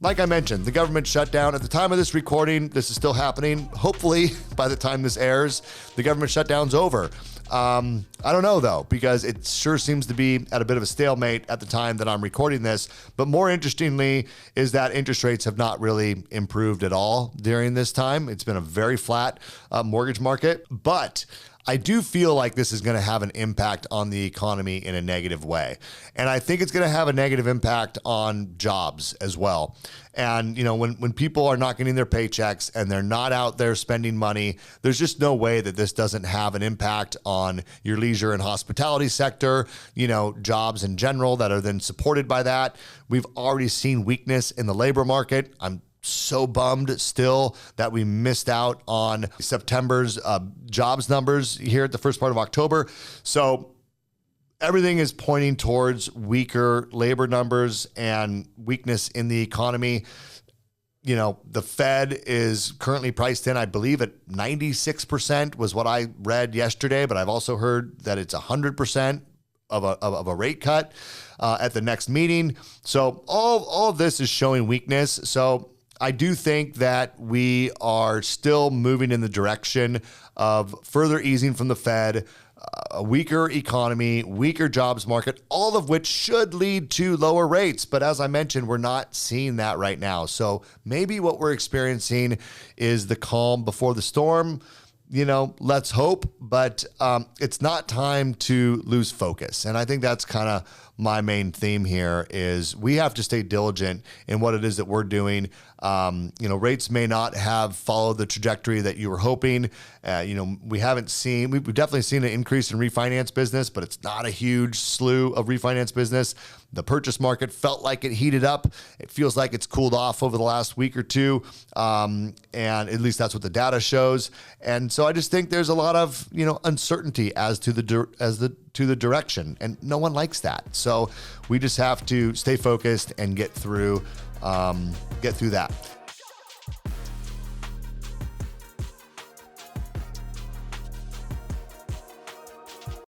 Like I mentioned, the government shutdown at the time of this recording, this is still happening. Hopefully by the time this airs, the government shutdown's over. I don't know though, because it sure seems to be at a bit of a stalemate at the time that I'm recording this. But more interestingly is that interest rates have not really improved at all during this time. It's been a very flat mortgage market, but I do feel like this is going to have an impact on the economy in a negative way. And I think it's going to have a negative impact on jobs as well. And, you know, when people are not getting their paychecks and they're not out there spending money, there's just no way that this doesn't have an impact on your leisure and hospitality sector, you know, jobs in general that are then supported by that. We've already seen weakness in the labor market. I'm so bummed still that we missed out on September's jobs numbers here at the first part of October. So everything is pointing towards weaker labor numbers and weakness in the economy. You know, the Fed is currently priced in, I believe, at 96% was what I read yesterday, but I've also heard that it's 100% of a rate cut at the next meeting. So all of this is showing weakness. So I do think that we are still moving in the direction of further easing from the Fed, a weaker economy, weaker jobs market, all of which should lead to lower rates. But as I mentioned, we're not seeing that right now. So maybe what we're experiencing is the calm before the storm. You know, let's hope, but it's not time to lose focus. And I think that's kind of my main theme here is we have to stay diligent in what it is that we're doing. You know, rates may not have followed the trajectory that you were hoping. You know, we've definitely seen an increase in refinance business, but it's not a huge slew of refinance business. The purchase market felt like it heated up. It feels like it's cooled off over the last week or two. And at least that's what the data shows. And so I just think there's a lot of, you know, uncertainty as to the direction, and no one likes that. So we just have to stay focused and get through that.